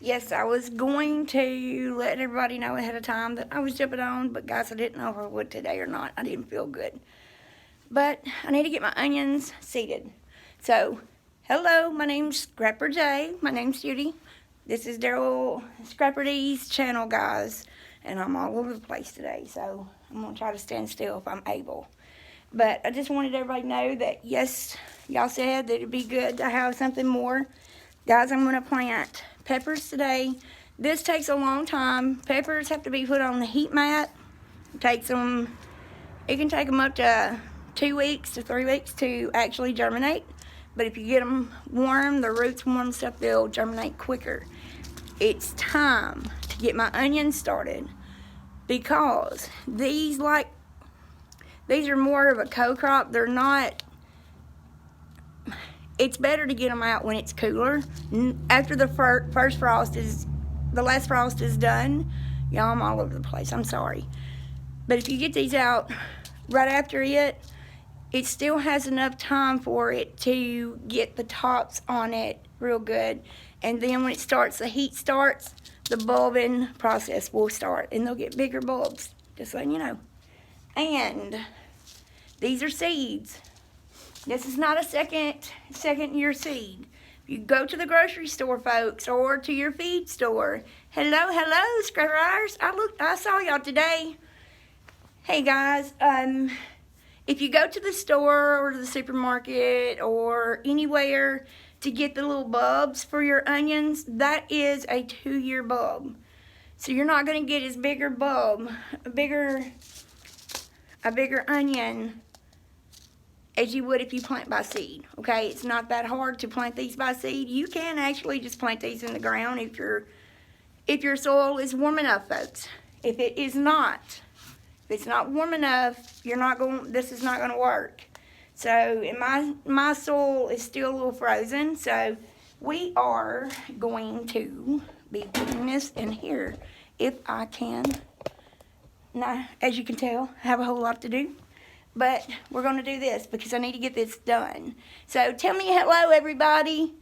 Yes, I was going to let everybody know ahead of time that I was jumping on, but guys, I didn't know if I would today or not. I didn't feel good. But I need to get my onions seeded. So, hello, my name's Scrapper J. My name's Judy. This is Daryl Scrapper D's channel, guys. And I'm all over the place today, so I'm going to try to stand still if I'm able. But I just wanted everybody to know that, yes, y'all said that it'd be good to have something more. Guys, I'm going to plant peppers today. This takes a long time. Peppers have to be put on the heat mat. It can take them up to 2 weeks to 3 weeks to actually germinate. But if you get them warm, the roots warm stuff, they'll germinate quicker. It's time to get my onions started because these are more of a co-crop. They're not, it's better to get them out when it's cooler. After the the last frost is done, y'all, I'm all over the place, I'm sorry. But if you get these out right after it still has enough time for it to get the tops on it real good. And then when the heat starts, the bulbing process will start and they'll get bigger bulbs, just letting you know. And these are seeds. This is not a second year seed. If you go to the grocery store, folks, or to your feed store, hello, scrappers. I saw y'all today. Hey guys, if you go to the store or the supermarket or anywhere to get the little bulbs for your onions, that is a 2-year bulb. So you're not going to get as bigger bulb, a bigger onion as you would if you plant by seed. Okay, it's not that hard to plant these by seed. You can actually just plant these in the ground if your soil is warm enough, folks. If it's not warm enough, this is not gonna work. So, and my soil is still a little frozen, so we are going to be putting this in here if I can. Now, as you can tell, I have a whole lot to do. But we're going to do this because I need to get this done. So tell me hello, everybody.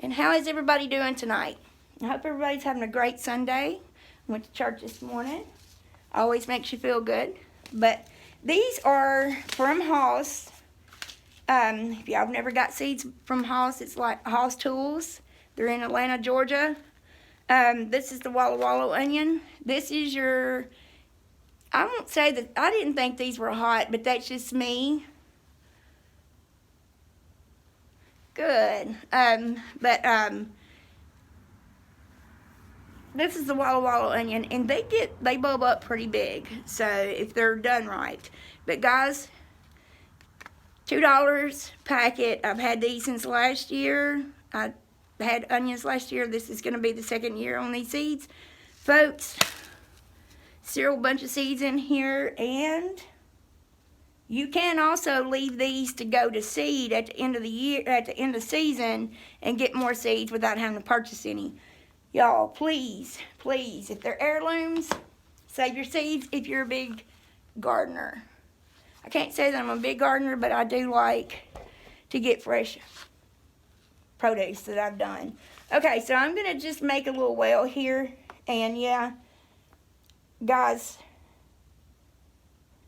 And how is everybody doing tonight? I hope everybody's having a great Sunday. I went to church this morning. Always makes you feel good. But these are from Hoss. If y'all have never got seeds from Hoss, it's like Hoss Tools. They're in Atlanta, Georgia. This is the Walla Walla onion. This is I won't say that, I didn't think these were hot, but that's just me. Good. This is the Walla Walla onion, and they bulb up pretty big, so if they're done right. But guys, $2 packet. I've had these since last year. I had onions last year. This is going to be the second year on these seeds. Folks, still a bunch of seeds in here, and you can also leave these to go to seed at the end of the year, at the end of the season, and get more seeds without having to purchase any. Y'all, please, if they're heirlooms, save your seeds if you're a big gardener. I can't say that I'm a big gardener, but I do like to get fresh produce that I've done. Okay, so I'm going to just make a little well here, and yeah, guys,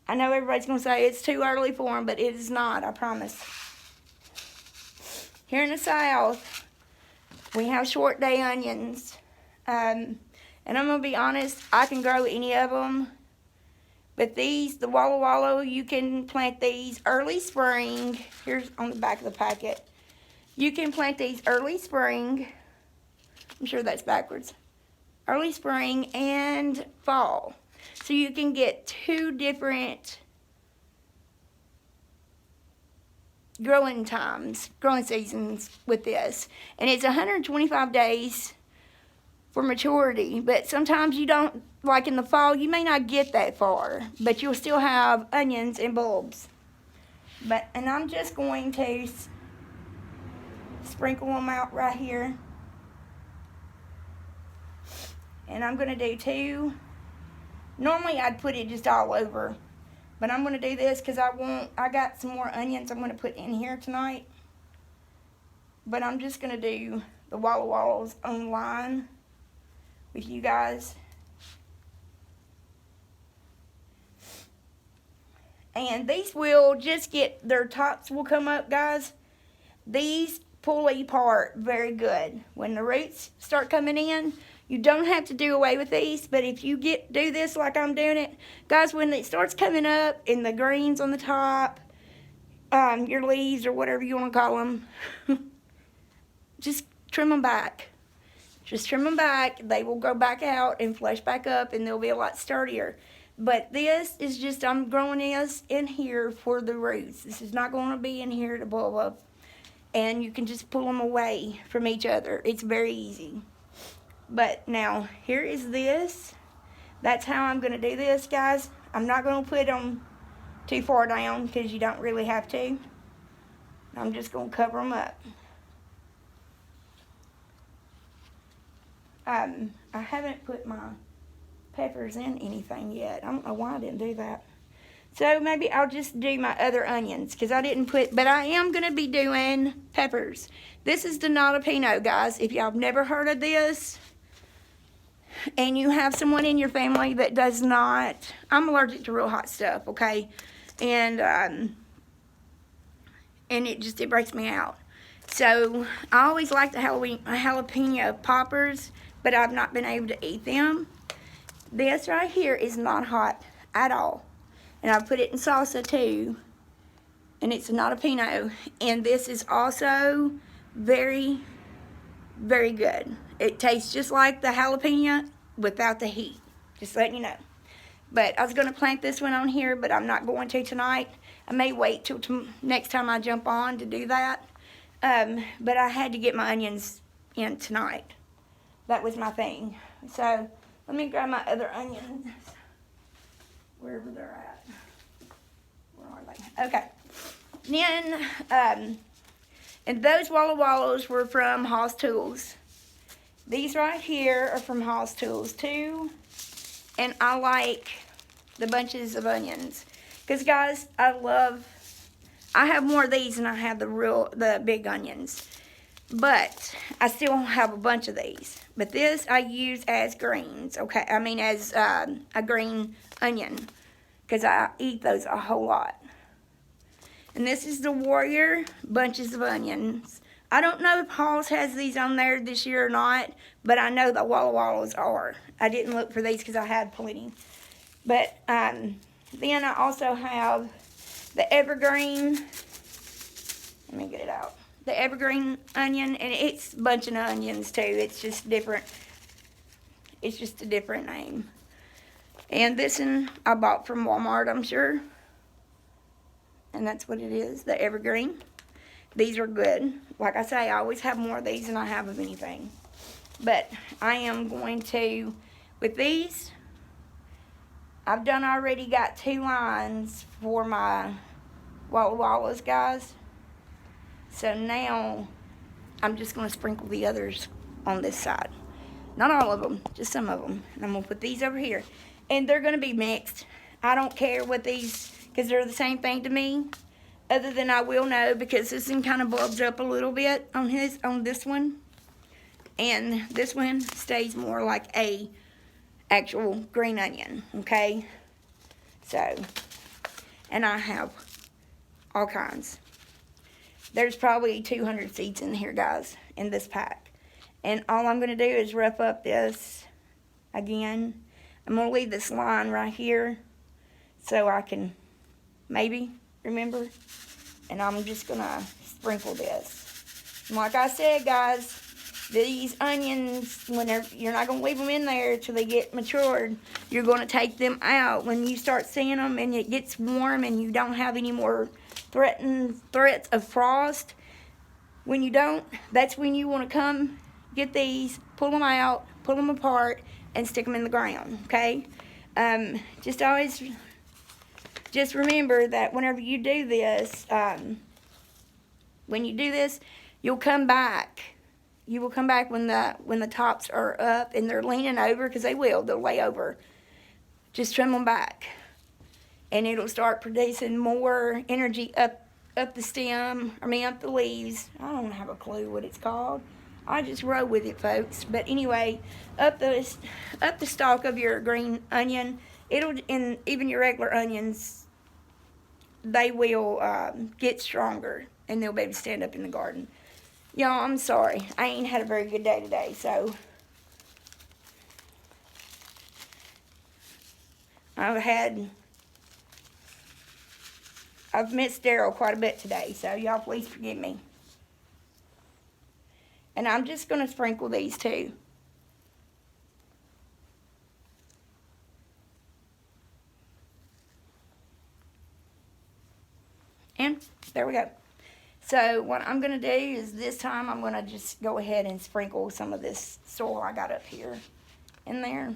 I know everybody's going to say it's too early for them, but it is not, I promise. Here in the South, we have short day onions. And I'm going to be honest, I can grow any of them. But these, the Walla Walla, you can plant these early spring. Here's on the back of the packet. You can plant these early spring. I'm sure that's backwards. Early spring and fall. So you can get 2 different growing seasons with this. And it's 125 days for maturity. But sometimes you don't, like in the fall, you may not get that far. But you'll still have onions and bulbs. And I'm just going to sprinkle them out right here. And I'm going to do 2. Normally I'd put it just all over. But I'm going to do this because I got some more onions I'm going to put in here tonight. But I'm just going to do the Walla Wallas on line. with you guys. And these will just get, their tops will come up, guys. These pull apart very good. When the roots start coming in, you don't have to do away with these, but if you do this like I'm doing it, guys, when it starts coming up and the greens on the top, your leaves or whatever you want to call them, just trim them back. Just trim them back. They will go back out and flush back up, and they'll be a lot sturdier. But this is just, I'm growing this in here for the roots. This is not going to be in here to blow up. And you can just pull them away from each other. It's very easy. But now, here is this. That's how I'm going to do this, guys. I'm not going to put them too far down because you don't really have to. I'm just going to cover them up. I haven't put my peppers in anything yet. I don't know why I didn't do that. So maybe I'll just do my other onions because I didn't put, but I am going to be doing peppers. This is the jalapeno, guys. If y'all have never heard of this and you have someone in your family that does not, I'm allergic to real hot stuff, okay? And it breaks me out. So I always like the jalapeno poppers, but I've not been able to eat them. This right here is not hot at all. And I put it in salsa too. And it's not a jalapeno. And this is also very, very good. It tastes just like the jalapeno without the heat. Just letting you know. But I was going to plant this one on here, but I'm not going to tonight. I may wait till next time I jump on to do that. But I had to get my onions in tonight. That was my thing. So let me grab my other onions. Wherever they're at. Where are they? Okay. Then, and those Walla Wallas were from Hoss Tools. These right here are from Hoss Tools too. And I like the bunches of onions. Because guys, I have more of these than I have the big onions. But I still have a bunch of these. But this I use as greens, okay? I mean as a green onion. Because I eat those a whole lot. And this is the Warrior bunches of onions. I don't know if Hoss has these on there this year or not. But I know the Walla Wallas are. I didn't look for these because I had plenty. But then I also have the Evergreen. Let me get it out. The Evergreen onion, and it's a bunch of onions too. It's just different. It's just a different name. And this one I bought from Walmart, I'm sure. And that's what it is, the Evergreen. These are good. Like I say, I always have more of these than I have of anything. But I am going to, with these, I've already got 2 lines for my Walla Wallas, guys. So now, I'm just going to sprinkle the others on this side. Not all of them, just some of them. And I'm going to put these over here. And they're going to be mixed. I don't care what these, because they're the same thing to me. Other than I will know, because this one kind of bulbs up a little bit on this one. And this one stays more like a actual green onion, okay? So, and I have all kinds. There's probably 200 seeds in here, guys, in this pack. And all I'm going to do is rough up this again. I'm going to leave this line right here so I can maybe remember. And I'm just going to sprinkle this. And like I said, guys, these onions, whenever you're not going to leave them in there till they get matured. You're going to take them out when you start seeing them and it gets warm and you don't have any more threats of frost. When you don't, that's when you want to come get these, pull them out, pull them apart, and stick them in the ground, okay? Just remember that whenever you do this, you'll come back. You will come back when the tops are up and they're leaning over, because they'll lay over. Just trim them back. And it'll start producing more energy up the stem, up the leaves. I don't have a clue what it's called. I just roll with it, folks. But anyway, up the stalk of your green onion, and even your regular onions, they will get stronger, and they'll be able to stand up in the garden. Y'all, I'm sorry. I ain't had a very good day today, so I've missed Daryl quite a bit today, so y'all please forgive me. And I'm just going to sprinkle these too. And there we go. So what I'm going to do is this time I'm going to just go ahead and sprinkle some of this soil I got up here in there.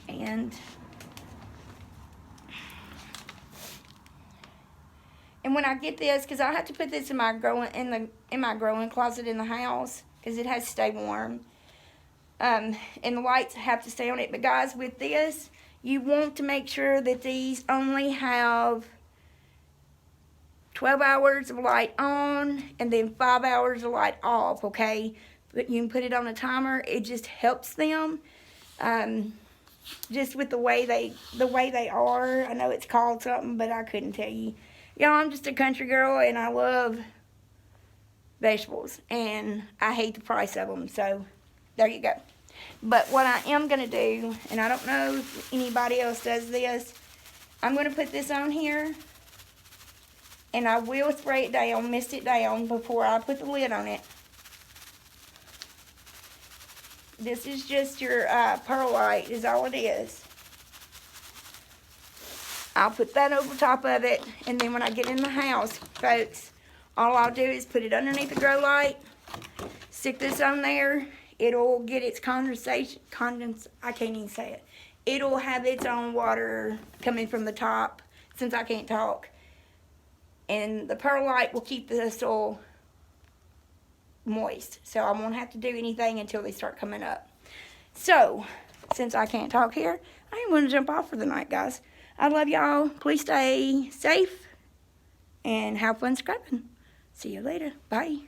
And when I get this, because I have to put this in my growing closet in the house, because it has to stay warm. And the lights have to stay on it. But guys, with this, you want to make sure that these only have 12 hours of light on and then 5 hours of light off, okay? But you can put it on a timer. It just helps them. Just with the way they are. I know it's called something, but I couldn't tell you. Y'all, I'm just a country girl, and I love vegetables, and I hate the price of them, so there you go. But what I am going to do, and I don't know if anybody else does this, I'm going to put this on here, and I will spray it down, mist it down before I put the lid on it. This is just your perlite is all it is. I'll put that over top of it, and then when I get in the house, folks, all I'll do is put it underneath the grow light, stick this on there. It'll get its I can't even say it. It'll have its own water coming from the top, since I can't talk. And the perlite will keep the soil moist, so I won't have to do anything until they start coming up. So, since I can't talk here, I'm going to jump off for the night, guys. I love y'all. Please stay safe and have fun scrubbing. See you later. Bye.